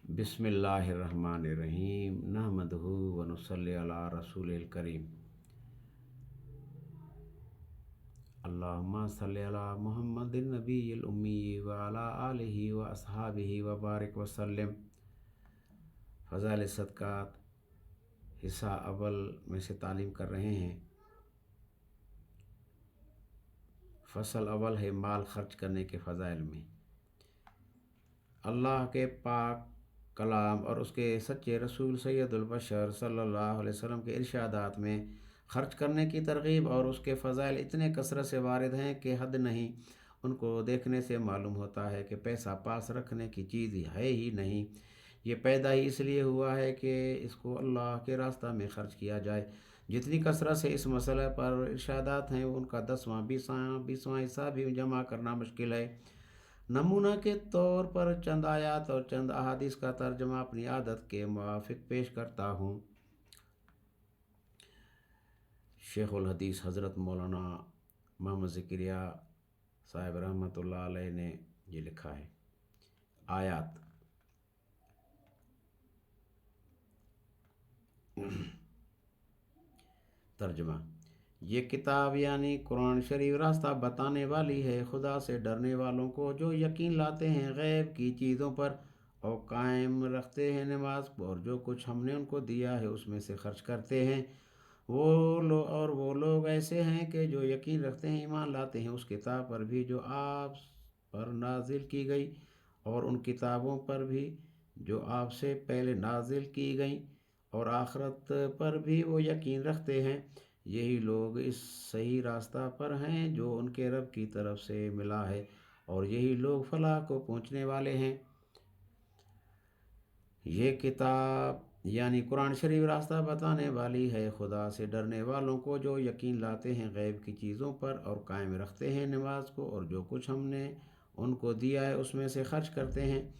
बिस्मिल्लाहिर्रहमानिर्रहीम नहमदुहु व नुसल्ली अला रसूलिल करीम। अल्लाहुम्मा सल्लि अला मुहम्मदिन नबिय्यिल उम्मी व अला आलिहि व अस्हाबिहि व बारिक व सल्लिम। फ़ज़ाइल सदक़ात हिस्सा अव्वल में से तालीम कर रहे हैं। फ़सल अव्वल है माल खर्च करने के फ़ज़ाइल में। अल्लाह के पाक कलाम और उसके सच्चे रसूल सैयदुल बशर सल्लल्लाहु अलैहि वसल्लम के इरशादात में ख़र्च करने की तरग़ीब और उसके फ़ज़ाइल इतने कसरत से वारिद हैं कि हद नहीं। उनको देखने से मालूम होता है कि पैसा पास रखने की चीज़ है ही नहीं। ये पैदा ही इसलिए हुआ है कि इसको अल्लाह के रास्ता में ख़र्च किया जाए। जितनी कसरत से इस मसले पर इरशादात हैं उनका 10वां 20वां हिस्सा भी जमा करना मुश्किल है। नमूना के तौर पर चंद आयात और चंद अहादीस का तर्जमा अपनी आदत के मुवाफिक पेश करता हूँ। शेखुल हदीस हज़रत मौलाना मोहम्मद ज़करिया साहिब रहमतुल्लाह अलैह ने ये लिखा है। आयात तर्जमा। ये किताब यानी कुरान शरीफ रास्ता बताने वाली है खुदा से डरने वालों को जो यकीन लाते हैं गैब की चीज़ों पर और कायम रखते हैं नमाज और जो कुछ हमने उनको दिया है उसमें से खर्च करते हैं। वो लोग ऐसे हैं कि जो यकीन रखते हैं ईमान लाते हैं उस किताब पर भी जो आप पर नाजिल की गई और उन किताबों पर भी जो आपसे पहले नाजिल की गई और आखिरत पर भी वो यकीन रखते हैं। यही लोग इस सही रास्ता पर हैं जो उनके रब की तरफ से मिला है और यही लोग फलाह को पहुँचने वाले हैं। ये किताब यानी कुरान शरीफ रास्ता बताने वाली है खुदा से डरने वालों को जो यकीन लाते हैं गैब की चीज़ों पर और कायम रखते हैं नमाज को और जो कुछ हमने उनको दिया है उसमें से खर्च करते हैं।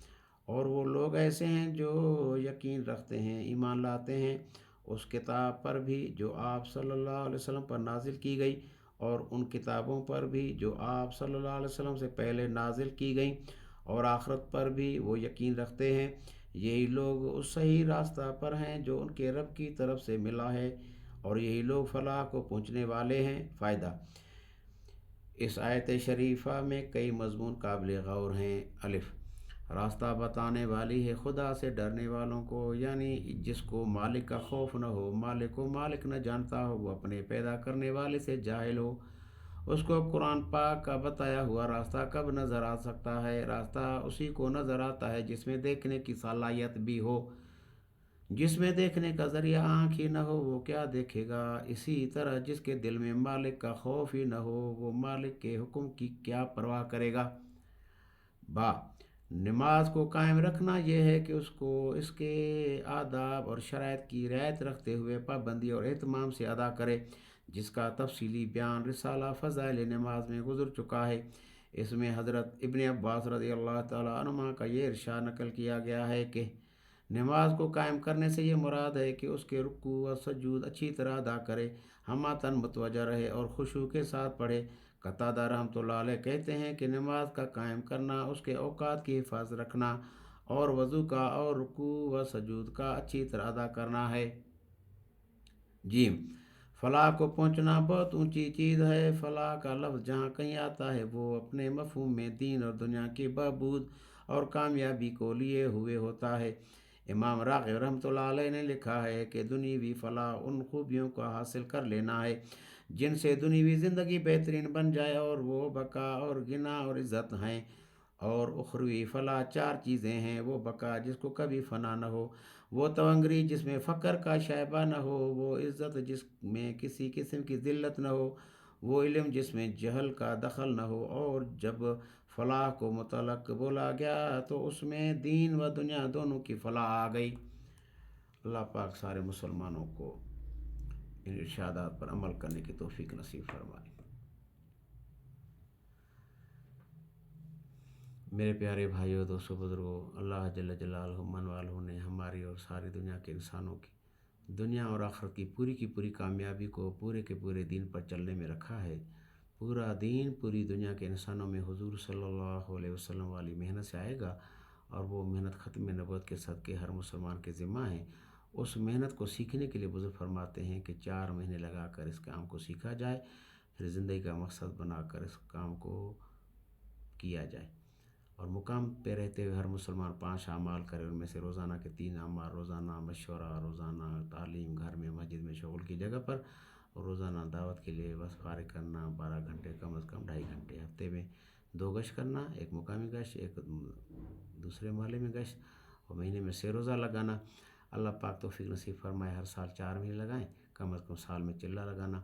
और वो लोग ऐसे हैं जो यकीन रखते हैं ईमान लाते हैं उस किताब पर भी जो आप सल्लल्लाहु अलैहि वसल्लम पर नाजिल की गई और उन किताबों पर भी जो आप सल्लल्लाहु अलैहि वसल्लम से पहले नाजिल की गई और आखिरत पर भी वो यकीन रखते हैं। यही लोग उस सही रास्ता पर हैं जो उनके रब की तरफ से मिला है और यही लोग फलाह को पहुँचने वाले हैं। फ़ायदा। इस आयत शरीफा में कई मज़मून काबिल गौर हैं। अलिफ रास्ता बताने वाली है खुदा से डरने वालों को यानी जिसको मालिक का खौफ न हो, मालिक को मालिक न जानता हो, वो अपने पैदा करने वाले से जाहिल हो, उसको कुरान पाक का बताया हुआ रास्ता कब नज़र आ सकता है। रास्ता उसी को नज़र आता है जिसमें देखने की सलाहियत भी हो। जिसमें देखने का ज़रिया आँख ही न हो वो क्या देखेगा। इसी तरह जिसके दिल में मालिक का खौफ ही न हो वो मालिक के हुक्म की क्या परवाह करेगा। बा नमाज को कायम रखना यह है कि उसको इसके आदाब और शराइत की रियायत रखते हुए पाबंदी और एहतमाम से अदा करे जिसका तफसीली बयान रिसाला फ़ज़ाइल नमाज में गुज़र चुका है। इसमें हज़रत इब्न अब्बास रज़ी अल्लाह ताला अन्हुमा का ये इरशाद नकल किया गया है कि नमाज को कायम करने से ये मुराद है कि उसके रुकू और सजूद अच्छी तरह अदा करे, हमातन मुतवज्जा रहे और खुशू के साथ पढ़े। कतादा रहमतुल्लाह अलैह कहते हैं कि नमाज का कायम करना उसके औकात की हिफाजत रखना और वज़ू का और रुकू व सजूद का अच्छी तरह अदा करना है। जी फलाह को पहुँचना बहुत ऊंची चीज़ है। फलाह का लफ्ज़ जहाँ कहीं आता है वो अपने मफ़हूम में दीन और दुनिया की बहबूद और कामयाबी को लिए हुए होता है। इमाम राग़िब रहमतुल्लाह अलैह ने लिखा है कि दुनियावी फलाह उन खूबियों को हासिल कर लेना है जिनसे दुनियावी ज़िंदगी बेहतरीन बन जाए और वो बका और गिना और इज़्ज़त हैं। और उखरवी फलाह 4 चीज़ें हैं। वो बका जिसको कभी फ़ना न हो, वो तवंगरी जिसमें फ़क्र का शायबा न हो, वो इज़्ज़त जिसमें किसी किस्म की ज़िल्लत न हो, वो इल्म जिसमें जहल का दखल न हो। और जब फलाह को मुतलक बोला गया तो उसमें दीन व दुनिया दोनों की फलाह आ गई। अल्लाह पाक सारे मुसलमानों को इन इरशादात पर अमल करने की तौफीक नसीब फरमाए। मेरे प्यारे भाइयों दोस्तों बुज़ुर्गों, अल्लाह जल्ल जलालहू मन वालों ने हमारी और सारी दुनिया के इंसानों की दुनिया और आखिरत की पूरी कामयाबी को पूरे के पूरे दीन पर चलने में रखा है। पूरा दीन पूरी दुनिया के इंसानों में हुजूर सल्लल्लाहु अलैहि वसल्लम वाली मेहनत से आएगा اور وہ محنت ختم نبوت کے صدقے ہر مسلمان کے ذمہ ہیں. اس محنت کو سیکھنے کے لیے بزرگ فرماتے ہیں کہ 4 مہینے لگا کر اس کام کو سیکھا جائے، پھر زندگی کا مقصد بنا کر اس کام کو کیا جائے. اور مقام پہ رہتے ہوئے ہر مسلمان 5 اعمال کرے. ان میں سے روزانہ کے 3 اعمال: روزانہ مشورہ، روزانہ تعلیم گھر میں مسجد میں شغل کی جگہ پر، اور روزانہ دعوت کے لیے بس فارغ کرنا 12 گھنٹے، کم از کم 2.5 گھنٹے. ہفتے میں 2 گشت کرنا، ایک مقامی گشت، ایک دوسرے محلے میں گشت، اور مہینے میں 6 روزہ لگانا. اللہ پاک توفیق نصیب فرمائے ہر سال 4 مہینے لگائیں، کم از کم سال میں چلہ لگانا.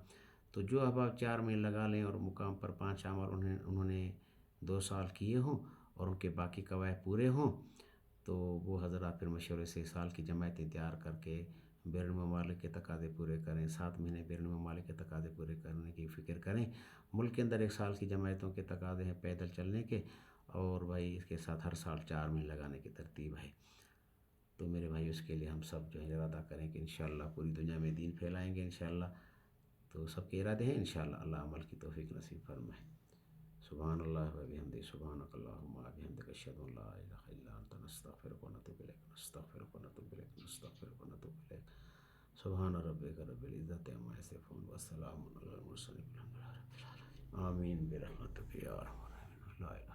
تو جو احباب 4 مہینے لگا لیں اور مقام پر 5 اعمال انہوں نے 2 سال کیے ہوں اور ان کے باقی قواعد پورے ہوں، تو وہ حضرات پھر مشورے سے سال کی جماعتیں تیار کر کے بیرون ممالک کے تقاضے پورے کریں. 7 مہینے بیرون ممالک کے تقاضے پورے کرنے کی فکر کریں. ملک کے اندر 1 سال کی جماعتوں کے تقاضے ہیں پیدل چلنے کے، اور بھائی اس کے ساتھ ہر سال 4 مہینے لگانے کی ترتیب ہے. تو میرے بھائی اس کے لیے ہم سب جو ہے ارادہ کریں کہ انشاءاللہ پوری دنیا میں دین پھیلائیں گے انشاءاللہ. تو سب کے ارادے ہیں انشاءاللہ. اللہ عمل کی توفیق نصیب فرمائے. سبحان اللہ و بحمدہ، سبحانک اللہم و بحمدک، اشہد ان لا الہ الا انت، نستغفرک و نتوب الیک، نستغفرک و نتوب الیک، نستغفرک و نتوب الیک. سبحان ربک رب العزۃ عما یصفون و سلام علی المرسلین والحمد للہ رب العالمین. آمین برحمتک یا ارحم الراحمین. لا الہ